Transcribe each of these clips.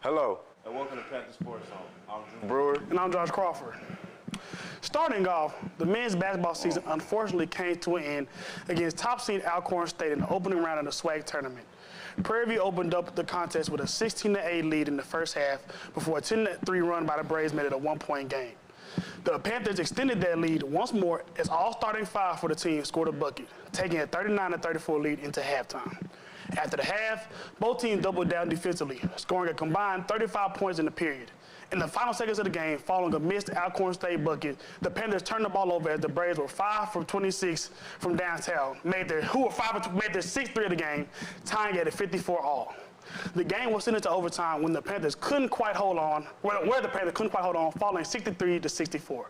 Hello. And welcome to Panther Sports Zone. I'm Brewer. And I'm Crawford. Starting off, the men's basketball season unfortunately came to an end against top seed Alcorn State in the opening round of the SWAC tournament. Prairie View opened up the contest with a 16-8 lead in the first half before a 10-3 run by the Braves made it a one-point game. The Panthers extended that lead once more as all starting five for the team scored a bucket, taking a 39-34 lead into halftime. After the half, both teams doubled down defensively, scoring a combined 35 points in the period. In the final seconds of the game, following a missed Alcorn State bucket, the Panthers turned the ball over as the Braves were 5 for 26 from downtown, made their 6th three of the game, tying at a 54 all. The game was sent into overtime when the Panthers couldn't quite hold on, falling 63-64.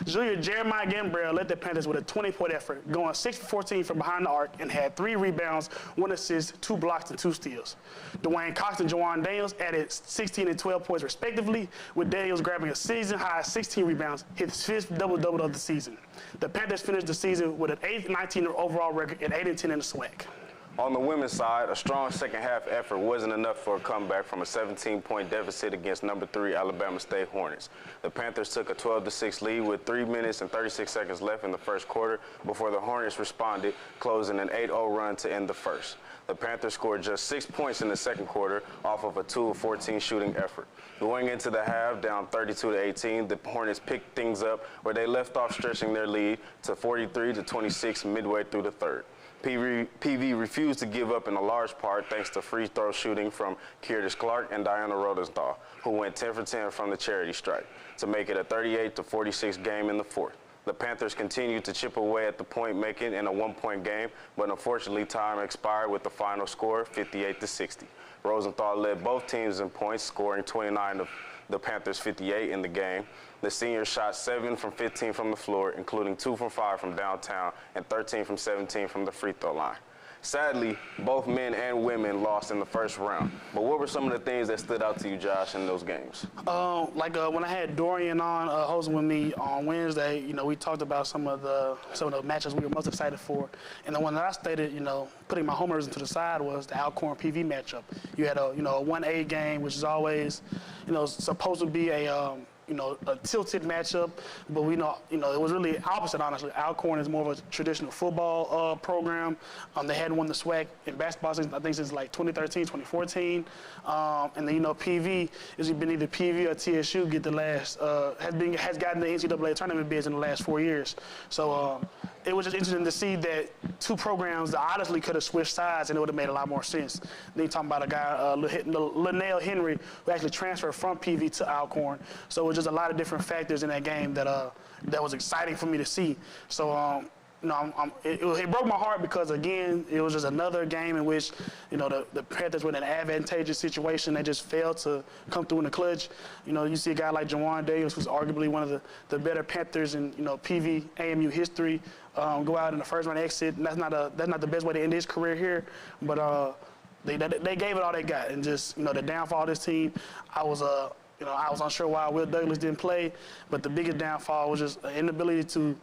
Junior Jeremiah Gambrell led the Panthers with a 20-point effort, going 6 for 14 from behind the arc and had 3 rebounds, 1 assist, 2 blocks, and 2 steals. Dwayne Cox and Jawan Daniels added 16 and 12 points respectively, with Daniels grabbing a season-high 16 rebounds, his 5th double-double of the season. The Panthers finished the season with an 8-19 overall record and 8-10 in the SWAC. On the women's side, a strong second-half effort wasn't enough for a comeback from a 17-point deficit against number 3 Alabama State Hornets. The Panthers took a 12-6 lead with 3 minutes and 36 seconds left in the first quarter before the Hornets responded, closing an 8-0 run to end the first. The Panthers scored just 6 points in the second quarter off of a 2 of 14 shooting effort. Going into the half, down 32-18, the Hornets picked things up where they left off, stretching their lead to 43-26 midway through the third. PV refused to give up in a large part thanks to free throw shooting from Curtis Clark and Diana Rodenthal, who went 10 for 10 from the charity stripe, to make it a 38-46 game in the fourth. The Panthers continued to chip away at the point making in a one-point game, but unfortunately time expired with the final score 58-60. Rosenthal led both teams in points, scoring 29 of the Panthers' 58 in the game. The senior shot 7 from 15 from the floor, including 2 from 5 from downtown and 13 from 17 from the free throw line. Sadly, both men and women lost in the first round. But what were some of the things that stood out to you, Josh, in those games? When I had Dorian on hosting with me on Wednesday, we talked about some of the matches we were most excited for. And the one that I stated, putting my homers into the side was the Alcorn PV matchup. You had a 1A game, which is always, supposed to be a tilted matchup, but we know, it was really opposite, honestly. Alcorn is more of a traditional football program. They hadn't won the SWAC in basketball since, I think, since like 2013, 2014. And then, PV has been either PV or TSU get the last, has gotten the NCAA tournament bids in the last 4 years. So it was just interesting to see that two programs that honestly could have switched sides and it would have made a lot more sense. Then you're talking about a guy, Linnell Henry, who actually transferred from PV to Alcorn. So it was just a lot of different factors in that game that was exciting for me to see. So it broke my heart because, again, it was just another game in which, the Panthers were in an advantageous situation. They just failed to come through in the clutch. You see a guy like Jawan Daniels, who's arguably one of the better Panthers in, PVAMU history, go out in the first round exit. And that's not the best way to end his career here. But they gave it all they got. And just, the downfall of this team, I was unsure why Will Douglas didn't play. But the biggest downfall was just an inability to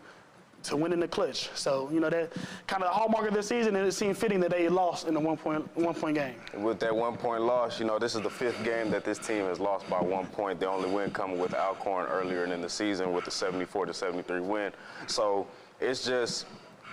win in the clutch. So, that kind of the hallmark of the season, and it seemed fitting that they lost in a one point game. With that 1 point loss, this is the 5th game that this team has lost by 1 point. The only win coming with Alcorn earlier in the season with the 74-73 win. So it's just,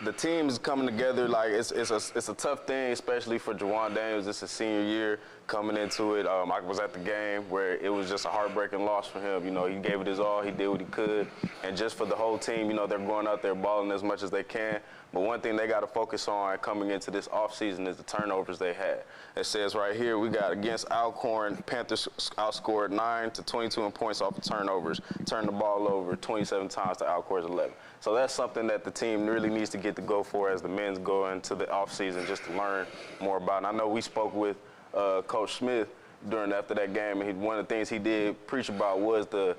the team is coming together. Like, it's a tough thing, especially for Jawan Daniels. It's his senior year coming into it. I was at the game where it was just a heartbreaking loss for him. He gave it his all. He did what he could. And just for the whole team, they're going out there balling as much as they can. But one thing they got to focus on coming into this offseason is the turnovers they had. It says right here, we got against Alcorn, Panthers outscored 9-22 in points off of turnovers, turned the ball over 27 times to Alcorn's 11. So that's something that the team really needs to get to go for as the men's go into the offseason, just to learn more about. And I know we spoke with Coach Smith after that game, and one of the things he did preach about was the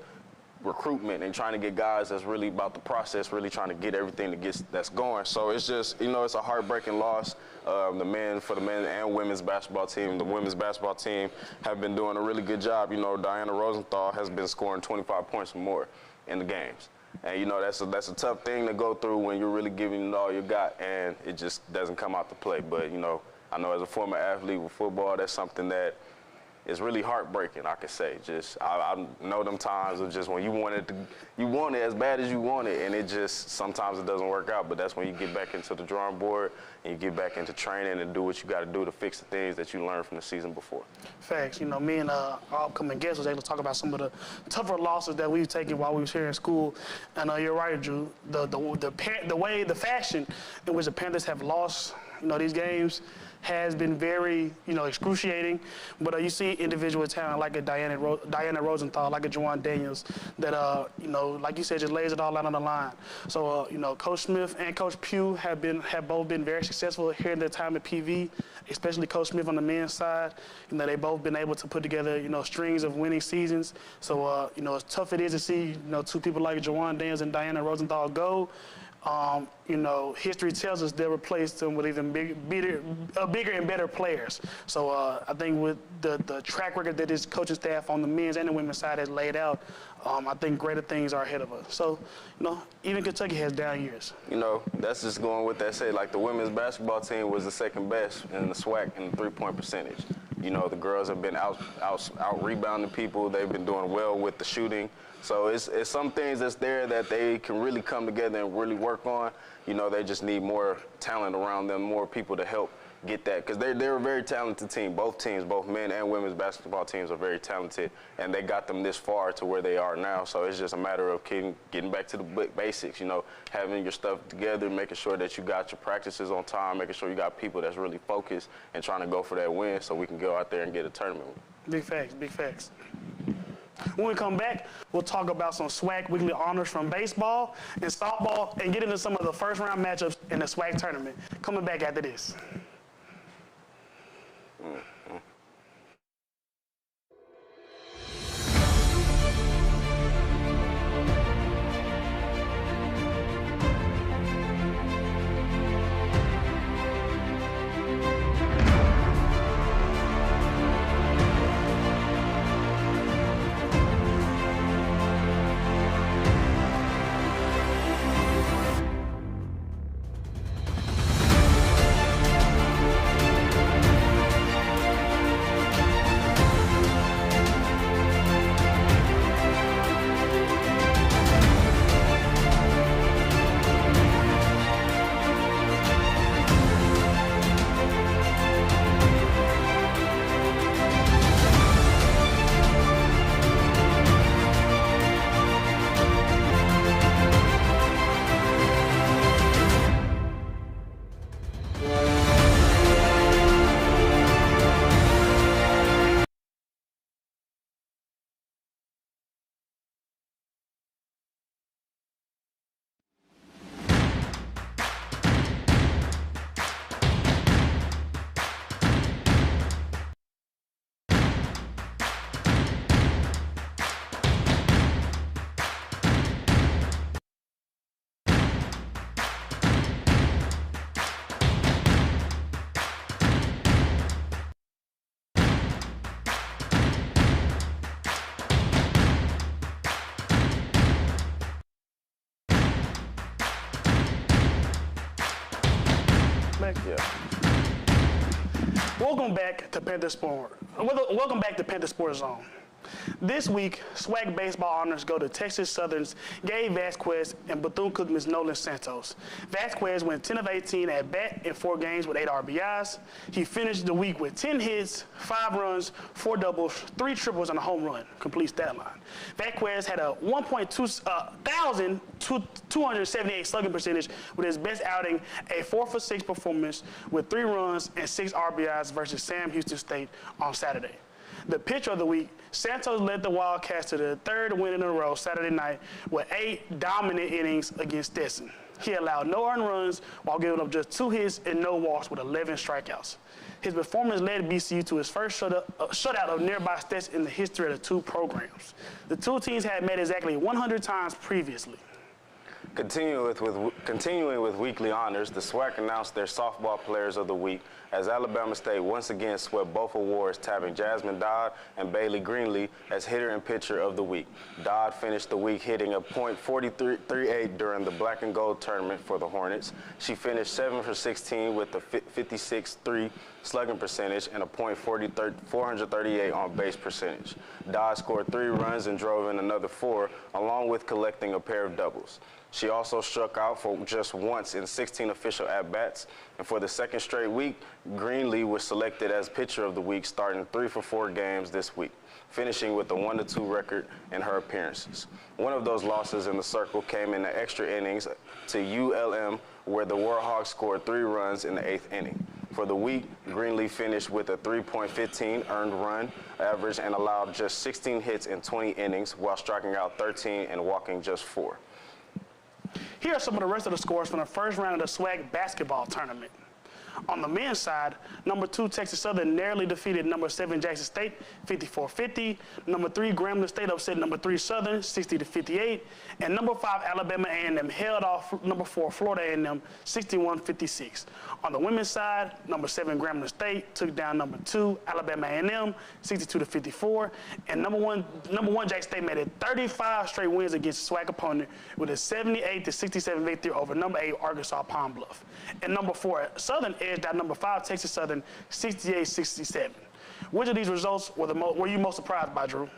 recruitment and trying to get guys that's really about the process, really trying to get everything that's going. So it's just, it's a heartbreaking loss. For the men and women's basketball team, the women's basketball team have been doing a really good job. Diana Rosenthal has been scoring 25 points or more in the games. And, that's a tough thing to go through when you're really giving it all you got, and it just doesn't come out to play. But, I know as a former athlete with football, that's something that it's really heartbreaking, I could say. Just I know them times of just when you want it as bad as you want it, and it just sometimes it doesn't work out. But that's when you get back into the drawing board and you get back into training and do what you got to do to fix the things that you learned from the season before. Facts. You know, me and our upcoming guest was able to talk about some of the tougher losses that we've taken while we was here in school. And you're right, Drew. The fashion in which the Panthers have lost, you know, these games has been very, you know, excruciating. But you see individual talent like a Diana Rosenthal, like a Juwan Daniels, that you know, like you said, just lays it all out on the line. So you know, Coach Smith and Coach Pugh have both been very successful here in their time at PV, especially Coach Smith on the men's side. You know, they both been able to put together, you know, strings of winning seasons. So you know, as tough it is to see, you know, two people like Juwan Daniels and Diana Rosenthal go. You know, history tells us they'll replace them with even bigger and better players. So I think with the track record that this coaching staff on the men's and the women's side has laid out, I think greater things are ahead of us. So, you know, even Kentucky has down years. You know, that's just going with that said. Like the women's basketball team was the second best in the SWAC in the three-point percentage. You know, the girls have been out rebounding people. They've been doing well with the shooting. So it's some things that's there that they can really come together and really work on. You know, they just need more talent around them, more people to help get that. Because they're a very talented team. Both teams, both men and women's basketball teams are very talented. And they got them this far to where they are now. So it's just a matter of getting back to the basics, you know, having your stuff together, making sure that you got your practices on time, making sure you got people that's really focused and trying to go for that win so we can go out there and get a tournament. Big facts, big facts. When we come back, we'll talk about some SWAC weekly honors from baseball and softball and get into some of the first-round matchups in the SWAC tournament. Coming back after this. Welcome back to Panther Sport. Welcome back to Panther Sports Zone. This week, SWAC baseball honors go to Texas Southern's Gabe Vasquez and Bethune-Cookman's Nolan Santos. Vasquez went 10 of 18 at bat in 4 games with 8 RBIs. He finished the week with 10 hits, 5 runs, 4 doubles, 3 triples, and a home run. Complete stat line. Vasquez had a 1,278 slugging percentage with his best outing, a 4-for-6 performance with 3 runs and 6 RBIs versus Sam Houston State on Saturday. The pitcher of the week, Santos led the Wildcats to their 3rd win in a row Saturday night with 8 dominant innings against Stetson. He allowed no earned runs while giving up just 2 hits and no walks with 11 strikeouts. His performance led BCU to his first shutout of nearby Stetson in the history of the 2 programs. The 2 teams had met exactly 100 times previously. Continuing with weekly honors, the SWAC announced their softball players of the week as Alabama State once again swept both awards, tabbing Jasmine Dodd and Bailey Greenlee as hitter and pitcher of the week. Dodd finished the week hitting a .438 during the Black and Gold tournament for the Hornets. She finished 7 for 16 with a 56.3 slugging percentage and a .438 on base percentage. Dodd scored 3 runs and drove in another 4, along with collecting a pair of doubles. She also struck out for just once in 16 official at-bats, and for the second straight week, Greenlee was selected as pitcher of the week, starting 3 for 4 games this week, finishing with a 1-2 record in her appearances. One of those losses in the circle came in the extra innings to ULM, where the Warhawks scored 3 runs in the 8th inning. For the week, Greenlee finished with a 3.15 earned run average and allowed just 16 hits in 20 innings while striking out 13 and walking just 4. Here are some of the rest of the scores from the first round of the SWAC basketball tournament. On the men's side, number 2 Texas Southern narrowly defeated number 7 Jackson State 54-50. Number 3 Grambling State upset number 3 Southern 60-58, and number 5 Alabama A&M held off number 4 Florida A&M 61-56. On the women's side, number 7 Grambling State took down number 2 Alabama A&M 62-54, and number one Jackson State made it 35 straight wins against a SWAC opponent with a 78-67 victory over number 8 Arkansas Palm Bluff. And number 4 Southern edged out number 5 Texas Southern 68-67. Which of these results were you most surprised by, Drew?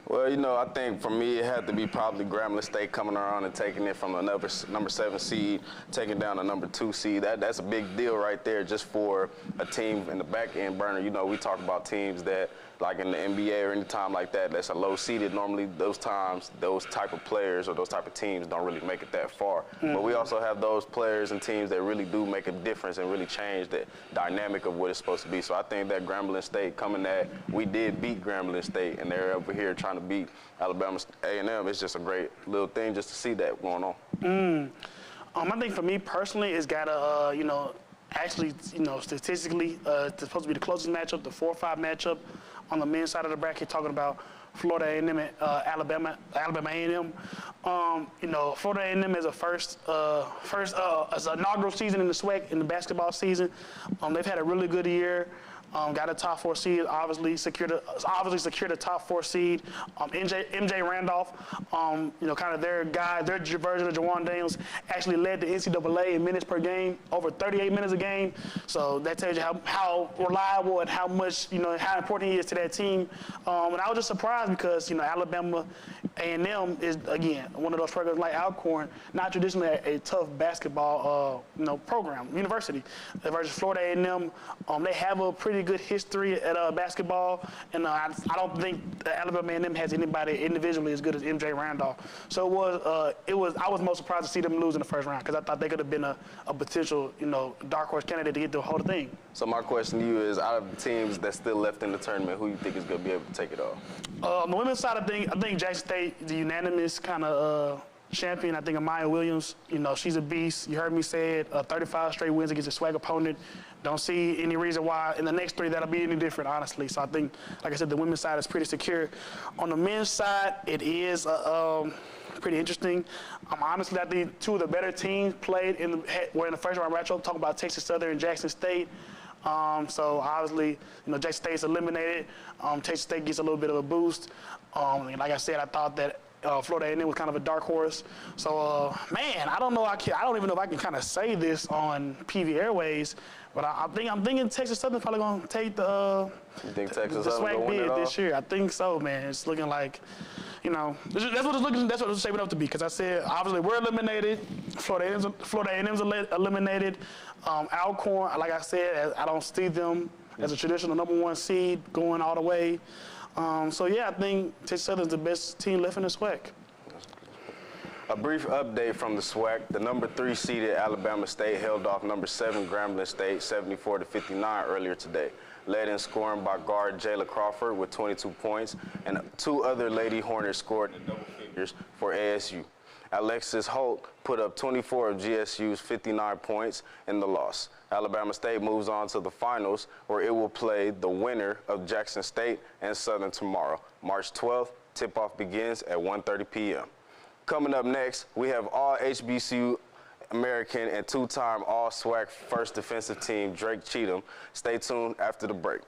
Well, you know, I think for me it had to be probably Grambling State coming around and taking it from another number 7 seed, taking down a number 2 seed. That's a big deal right there just for a team in the back end burner. You know, we talk about teams that, like in the NBA or any time like that, that's a low seeded. Normally those times, those type of players or those type of teams don't really make it that far. But we also have those players and teams that really do make a difference and really change the dynamic of what it's supposed to be. So I think that Grambling State coming at, we did beat Grambling State, and they're over here trying to beat Alabama A&M. It's just a great little thing just to see that going on. I think for me personally, it's got to, you know, actually, you know, statistically, it's supposed to be the closest matchup, the 4-5 matchup on the men's side of the bracket, talking about Florida A&M and Alabama A&M. You know, Florida A&M is a first as an inaugural season in the SWAC, in the basketball season. They've had a really good year. Got a top 4 seed, obviously secured a top 4 seed. MJ Randolph, you know, kind of their guy, their version of Jawan Daniels, actually led the NCAA in minutes per game, over 38 minutes a game. So that tells you how reliable and how much, you know, how important he is to that team. And I was just surprised because, you know, Alabama A&M is, again, one of those programs like Alcorn, not traditionally a tough basketball, you know, program, university. Versus Florida A&M, they have a pretty good history at basketball, and I don't think Alabama A&M has anybody individually as good as MJ Randolph. So I was most surprised to see them lose in the first round because I thought they could have been a potential, you know, dark horse candidate to get the whole thing. So my question to you is, out of the teams that's still left in the tournament, who you think is going to be able to take it off? On the women's side, I think Jackson State, the unanimous kind of champion. I think Amaya Williams, you know, she's a beast. You heard me say it, 35 straight wins against a SWAC opponent. Don't see any reason why in the next 3 that'll be any different, honestly. So I think, like I said, the women's side is pretty secure. On the men's side, it is pretty interesting. Honestly, I think 2 of the better teams were in the first round matchup, talking about Texas Southern and Jackson State. So obviously, you know, Jackson State's eliminated. Texas State gets a little bit of a boost. And like I said, I thought that Florida A&M was kind of a dark horse. So, man, I don't even know if I can kind of say this on PV Airways, but I'm thinking Texas Southern's probably going to take the SWAC bid this year. I think so, man. It's looking like, you know, that's what it's shaping up to be. Because I said, obviously, we're eliminated. Florida A&M's eliminated. Alcorn, like I said, I don't see them as a traditional number 1 seed going all the way. So, yeah, I think Texas Southern's the best team left in the SWAC. A brief update from the SWAC. The number 3 seeded Alabama State held off number 7 Grambling State 74-59 earlier today. Led in scoring by guard Jayla Crawford with 22 points, and 2 other Lady Hornets scored in double figures for ASU. Alexis Holt put up 24 of GSU's 59 points in the loss. Alabama State moves on to the finals, where it will play the winner of Jackson State and Southern tomorrow. March 12th, tip-off begins at 1:30 p.m. Coming up next, we have all HBCU American and two-time All-SWAC first defensive team, Drake Cheatum. Stay tuned after the break.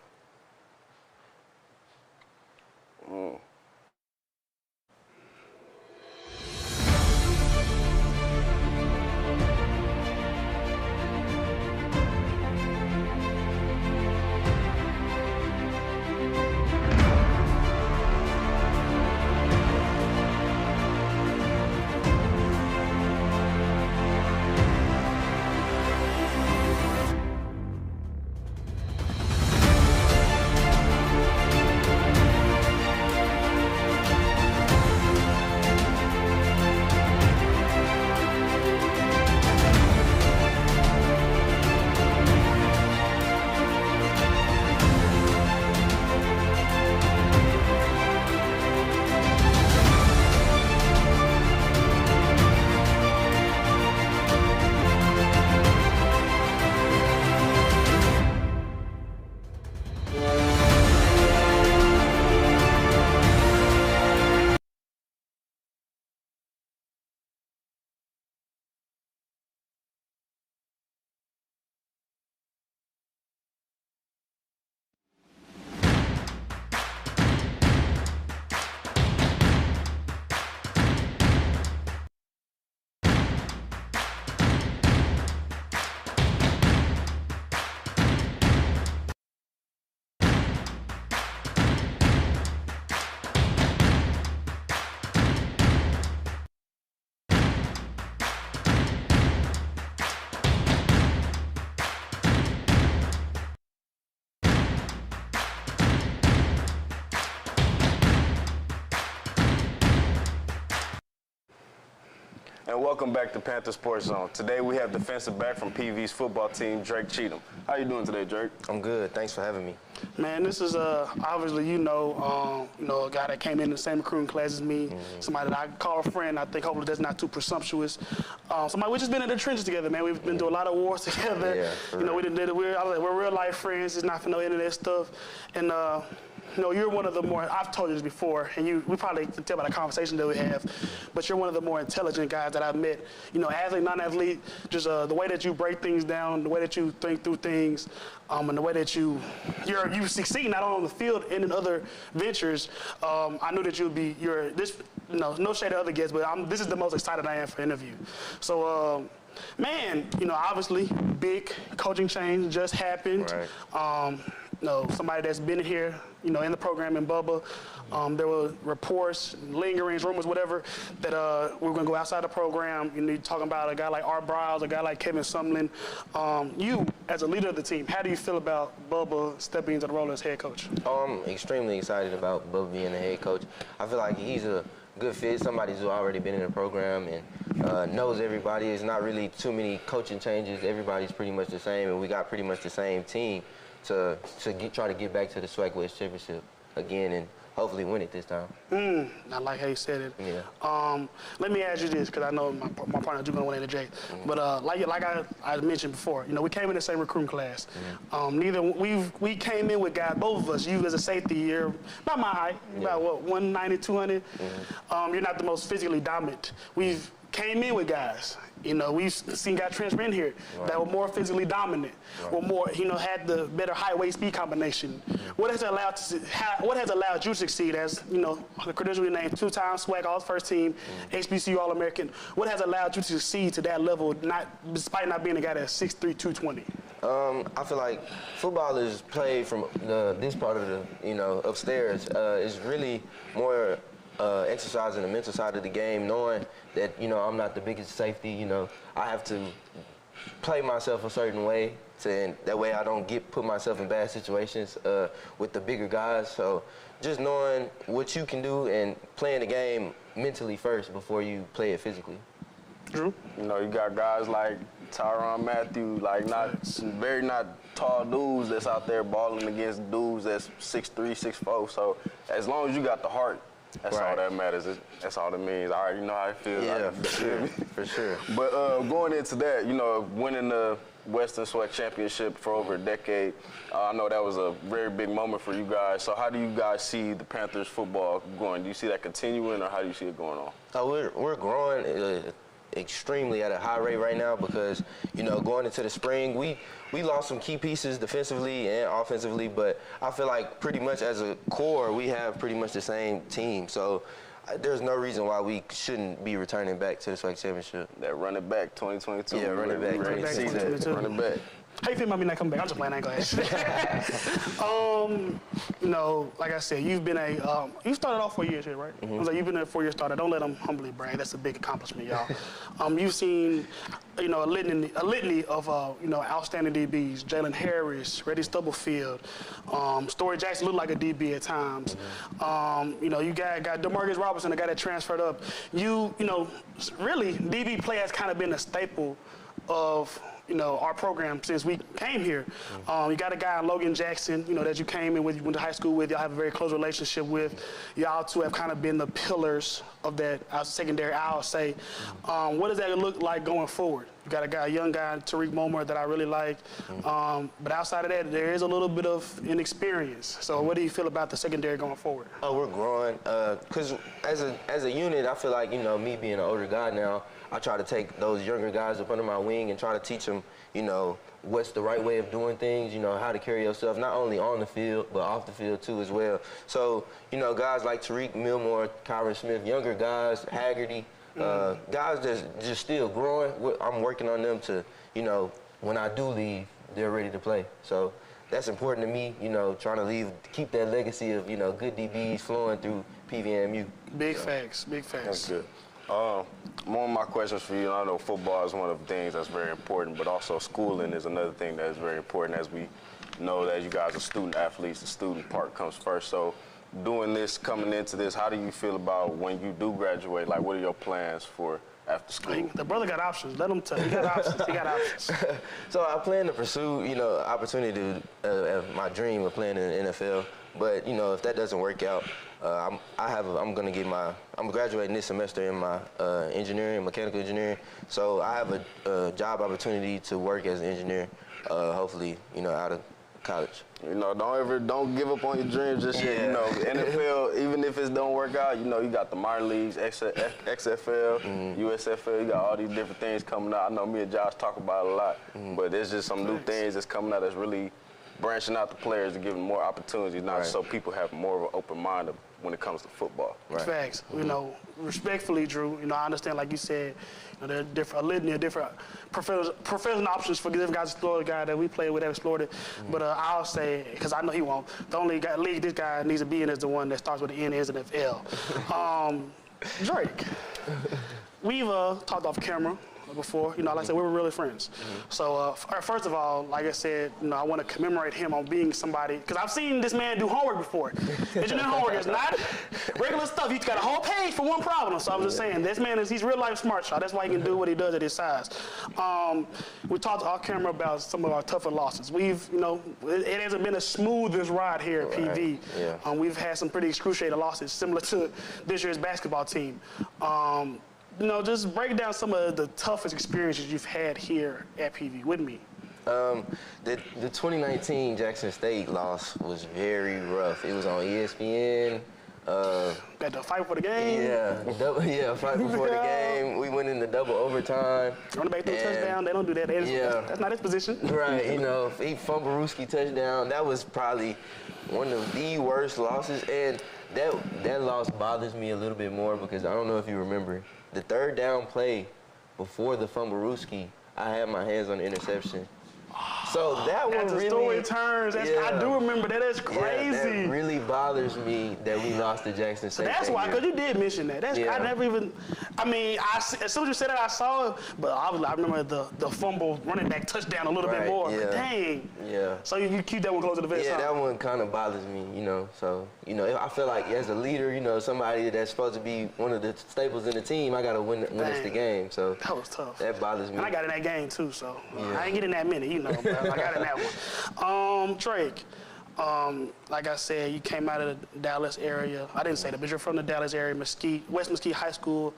And welcome back to Panther Sports Zone. Today we have defensive back from PV's football team, Drake Cheatum. How you doing today, Drake? I'm good. Thanks for having me. Man, this is obviously a guy that came in the same recruiting class as me. Somebody that I call a friend. I think hopefully that's not too presumptuous. Somebody we just been in the trenches together, man. We've been through a lot of wars together. Yeah, we're real life friends. It's not for no internet stuff. And you're one of the more, I've told you this before, and we probably can tell by the conversation that we have, but you're one of the more intelligent guys that I've met. Athlete, non-athlete, just the way that you break things down, the way that you think through things, and the way that you succeed not only on the field and in other ventures. I knew that you'd be, no shade to other guests, but this is the most excited I am for interview. So, man, obviously, big coaching change just happened. Right. Somebody that's been here, in the program in Bubba. There were reports, lingerings, rumors, whatever, that we were going to go outside the program. You're talking about a guy like Art Briles, a guy like Kevin Sumlin. You, as a leader of the team, how do you feel about Bubba stepping into the role as head coach? I'm extremely excited about Bubba being the head coach. I feel like he's a good fit, somebody who's already been in the program and knows everybody. It's not really too many coaching changes. Everybody's pretty much the same, and we got pretty much the same team to try to get back to the SWAC West Championship again and hopefully win it this time. I like how you said it. Yeah. Let me ask you this, because I know my partner is going to want to interject. But like I mentioned before, we came in the same recruiting class. We came in with guys, both of us. You as a safety, you're about my height, about 190, 200. You're not the most physically dominant. We've came in with guys. We've seen guys transfer in here that were more physically dominant, or more, had the better height, weight, speed combination. What has allowed you to succeed as, the credential named two-time SWAC All-First Team, HBCU All-American? What has allowed you to succeed to that level, despite not being a guy that's 6'3", 220? I feel like football is played from this part of the, upstairs. It's really more exercising the mental side of the game, knowing that, I'm not the biggest safety, I have to play myself a certain way, and that way I don't put myself in bad situations with the bigger guys. So just knowing what you can do and playing the game mentally first before you play it physically. Drew? You got guys like Tyrann Matthew, like not tall dudes that's out there balling against dudes that's 6'3", 6'4". So as long as you got the heart, that's all that matters. That's all it means. All right, you know how it feels. Yeah, for sure. But going into that, winning the Western SWAC Championship for over a decade, I know that was a very big moment for you guys. So how do you guys see the Panthers football going? Do you see that continuing, or how do you see it going on? We're growing. extremely at a high rate right now because, you know, going into the spring, we lost some key pieces defensively and offensively, but I feel like pretty much as a core, we have pretty much the same team. So there's no reason why we shouldn't be returning back to the SWAC championship. That running back 2022. Yeah, running back 2022. Running back. How you feel about me not coming back? I'm just playing. I ain't gonna ask. You know, like I said, you've been you started off 4 years here, right? I was like, you've been a 4-year starter. Don't let them humbly brag. That's a big accomplishment, y'all. You've seen, you know, a litany of, you know, outstanding DBs. Jalen Harris, Reddy Stubblefield, Story Jackson looked like a DB at times. You know, you got DeMarcus Robinson, the guy that transferred up. You know, really, DB play has kind of been a staple of, you know, our program since we came here. You got a guy, Logan Jackson, you know, that you came in with, you went to high school with, y'all have a very close relationship with. Y'all two have kind of been the pillars of that secondary, I'll say. What does that look like going forward? You got a young guy, Tariq Momer, that I really like. But outside of that, there is a little bit of inexperience. So what do you feel about the secondary going forward? Oh, we're growing. Because as a unit, I feel like, you know, me being an older guy now, I try to take those younger guys up under my wing and try to teach them, you know, what's the right way of doing things, you know, how to carry yourself, not only on the field, but off the field too as well. So, you know, guys like Tariq Milmore, Kyron Smith, younger guys, Haggerty, guys that's just still growing. I'm working on them to, you know, when I do leave, they're ready to play. So that's important to me, you know, trying to keep that legacy of, you know, good DBs flowing through PVAMU. Big facts, big facts. That's good. One of my questions for you, I know football is one of the things that's very important, but also schooling is another thing that is very important. As we know that you guys are student athletes, the student part comes first. So doing this, coming into this, how do you feel about when you do graduate? Like, what are your plans for after school? The brother got options. Let him tell. He got options. He got options. So I plan to pursue, you know, opportunity my dream of playing in the NFL. But, you know, if that doesn't work out, I'm graduating this semester in my mechanical engineering. So I have a job opportunity to work as an engineer, hopefully, you know, out of college. You know, don't give up on your dreams just yet. You know, NFL, even if it don't work out, you know, you got the minor leagues, XFL, USFL, you got all these different things coming out. I know me and Josh talk about it a lot, but there's just some new things that's coming out that's really branching out the players and giving more opportunities, so people have more of an open mind when it comes to football. Right. Facts. You know, respectfully, Drew, you know, I understand, like you said, you know, there are a litany of different professional options for different guys. Explore the guy that we played with that explored it. But I'll say, because I know he won't, the only league this guy needs to be in is the one that starts with the N, ends in FL. Drake, we've talked off camera before. You know, like I said, we were really friends. So first of all, like I said, you know, I want to commemorate him on being somebody, because I've seen this man do homework before. Engineering homework is not regular stuff. He's got a whole page for one problem. So I'm just saying, this man he's real life smart, y'all. That's why he can do what he does at his size. We talked off camera about some of our tougher losses. We've, you know, it hasn't been the smoothest ride here at PV. Yeah. We've had some pretty excruciating losses, similar to this year's basketball team. You know, just break down some of the toughest experiences you've had here at PV with me. The 2019 Jackson State loss was very rough. It was on ESPN. Got to fight for the game. Yeah, fight before the game. We went into double overtime. Running back through a touchdown. They don't do that. That's not his position. Right, you know, he fumble-rooski touchdown. That was probably one of the worst losses, and that loss bothers me a little bit more because I don't know if you remember. The third down play before the fumble-rooski, I had my hands on the interception. So that one really, story turns. I do remember that. That's crazy. Yeah, that really bothers me that we lost to Jackson State. So that's why, because you did mention that. I never even. I mean, as soon as you said that, I saw it. But I remember the fumble running back touchdown a little bit more. Yeah. But dang. Yeah. So you keep that one close to the vest. Yeah, that one kind of bothers me. You know, so I feel like as a leader, you know, somebody that's supposed to be one of the staples in the team, I gotta win us the game. So that was tough. That bothers me. And I got in that game too, so I ain't getting that many, you know. But I got in that one. Drake, like I said, you came out of the Dallas area. I didn't say that, but you're from the Dallas area, West Mesquite High School.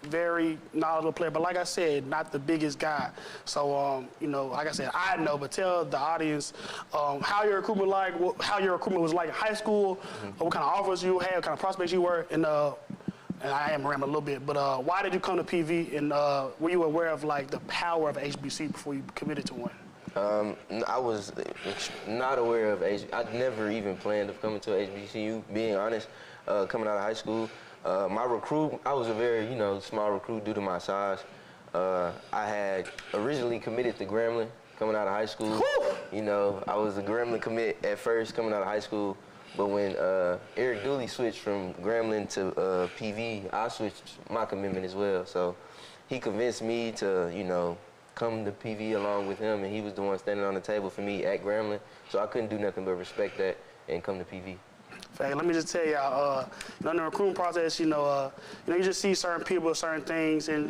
Very knowledgeable player, but like I said, not the biggest guy. So, you know, like I said, I know, but tell the audience how your recruitment was like in high school, what kind of offers you had, what kind of prospects you were, and and I am rambling a little bit, but why did you come to PV, and were you aware of like the power of HBC before you committed to one? I was not aware of I'd never even planned of coming to HBCU, being honest. Coming out of high school, my recruit, I was a very, small recruit due to my size. I had originally committed to Grambling coming out of high school. I was a Grambling commit at first coming out of high school, but when Eric Dooley switched from Grambling to PV, I switched my commitment as well. So he convinced me to, come to PV along with him, and he was the one standing on the table for me at Grambling. So I couldn't do nothing but respect that and come to PV. Fact, let me just tell y'all, in the recruiting process, you just see certain people, certain things, and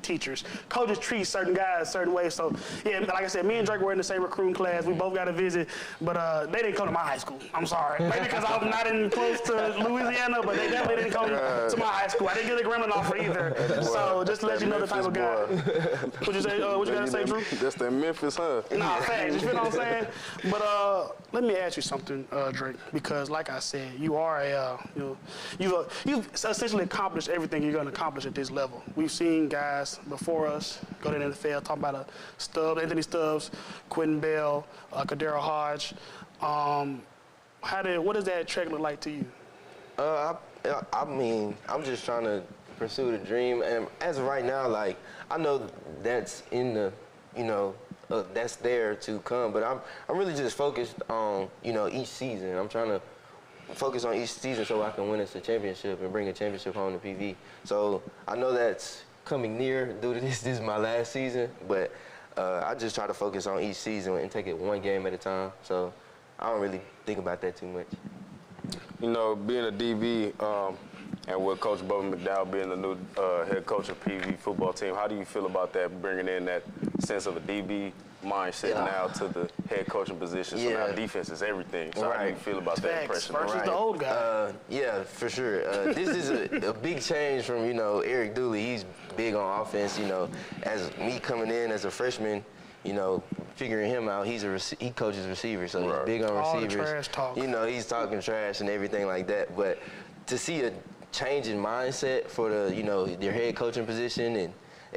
teachers, coaches treat certain guys a certain way. So yeah, like I said, me and Drake were in the same recruiting class. We both got a visit, but they didn't come to my high school. I'm sorry, maybe because I'm not in close to Louisiana, but they definitely didn't come to my high school. I didn't get a Grambling offer either. So just to let you know the type of guy. What you say? What you gotta say, Drew? That's that Memphis, huh? Nah, facts. You feel what I'm saying? But let me ask you something, Drake, because like I said, you are you've essentially accomplished everything you're going to accomplish at this level. We've seen guys before us go to the NFL, talking about Anthony Stubbs, Quentin Bell, Kadero Hodge. What does that track look like to you? I mean, I'm just trying to pursue the dream, and as of right now, like, I know that's in the, that's there to come, but I'm really just focused on, each season. I'm trying to focus on each season so I can win us a championship and bring a championship home to PV. So I know that's coming near due to this is my last season, but I just try to focus on each season and take it one game at a time. So I don't really think about that too much. Being a DB and with Coach Bubba McDowell being the new head coach of PV football team, how do you feel about that, bringing in that sense of a DB mindset now to the head coaching position? So now defense is everything. So how do you feel about that impression? Versus the old guy. Yeah, for sure. This is a big change from, Eric Dooley. He's big on offense, as me coming in as a freshman, figuring him out, he coaches receivers, so he's big on receivers. All the trash talk. He's talking trash and everything like that. But to see a change in mindset for their head coaching position, and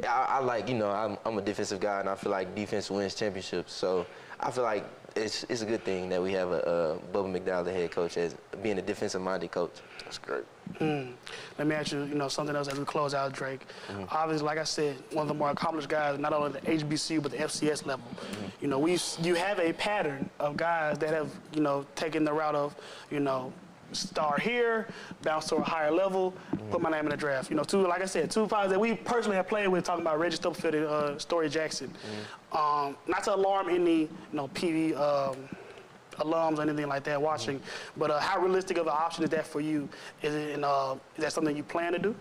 I like, I'm a defensive guy, and I feel like defense wins championships. So I feel like it's a good thing that we have a Bubba McDowell, the head coach, as being a defensive-minded coach. That's great. Let me ask you, something else as we close out, Drake. Obviously, like I said, one of the more accomplished guys, not only at the HBCU but the FCS level. You have a pattern of guys that have, taken the route of, start here, bounce to a higher level, put my name in the draft. Like I said, two pilots that we personally have played with, talking about Reggie Stubblefield and Story Jackson. Not to alarm any, PV alums or anything like that watching, but how realistic of an option is that for you? Is that something you plan to do?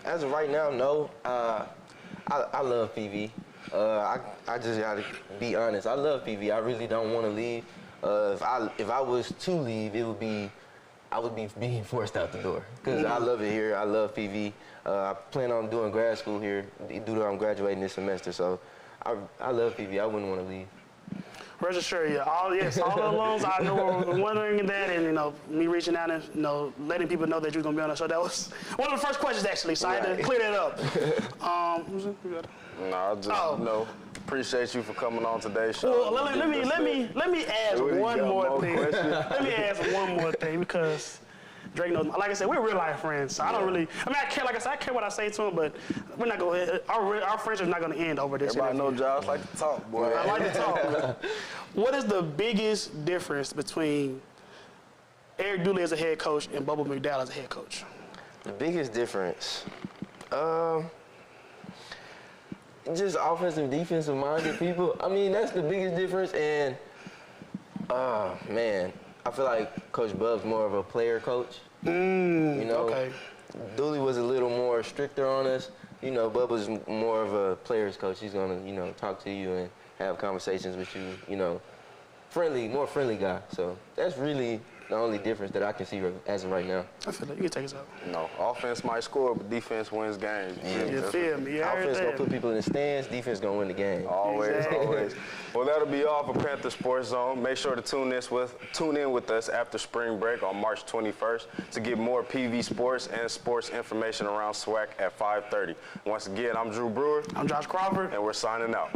As of right now, no. I love PV. I just gotta be honest. I love PV. I really don't want to leave. If I was to leave, I would be being forced out the door, because I love it here. I love PV. I plan on doing grad school here due to I'm graduating this semester. So I love PV. I wouldn't want to leave. Rest assured you, all the alums I know were wondering that, and me reaching out and letting people know that you're gonna be on the show. That was one of the first questions actually, so I had to clear that up. I just appreciate you for coming on today's show. Well, let me ask one more thing. Let me ask one more thing, because Drake knows. Like I said, we're real life friends, so I don't really. I care. Like I said, I care what I say to him, but we're not going. Our friendship is not going to end over this. Everybody know Josh like to talk, boy. I like to talk. What is the biggest difference between Eric Dooley as a head coach and Bubba McDowell as a head coach? The biggest difference, just offensive, defensive minded people. I mean, that's the biggest difference. And man, I feel like Coach Bub's more of a player coach. Okay. Dooley was a little more stricter on us. Bubba's more of a player's coach. He's gonna, talk to you and have conversations with you. More friendly guy. So that's really the only difference that I can see as of right now. I feel like you can take us out. No, offense might score, but defense wins games. You feel me? You heard Offense gonna that. put people in the stands. Defense gonna win the game. Always, Exactly. always. Well, that'll be all for Panther Sports Zone. Make sure to tune in with us after spring break on March 21st to get more PV sports and sports information around SWAC at 5:30. Once again, I'm Brewer. I'm Josh Crawford. And we're signing out.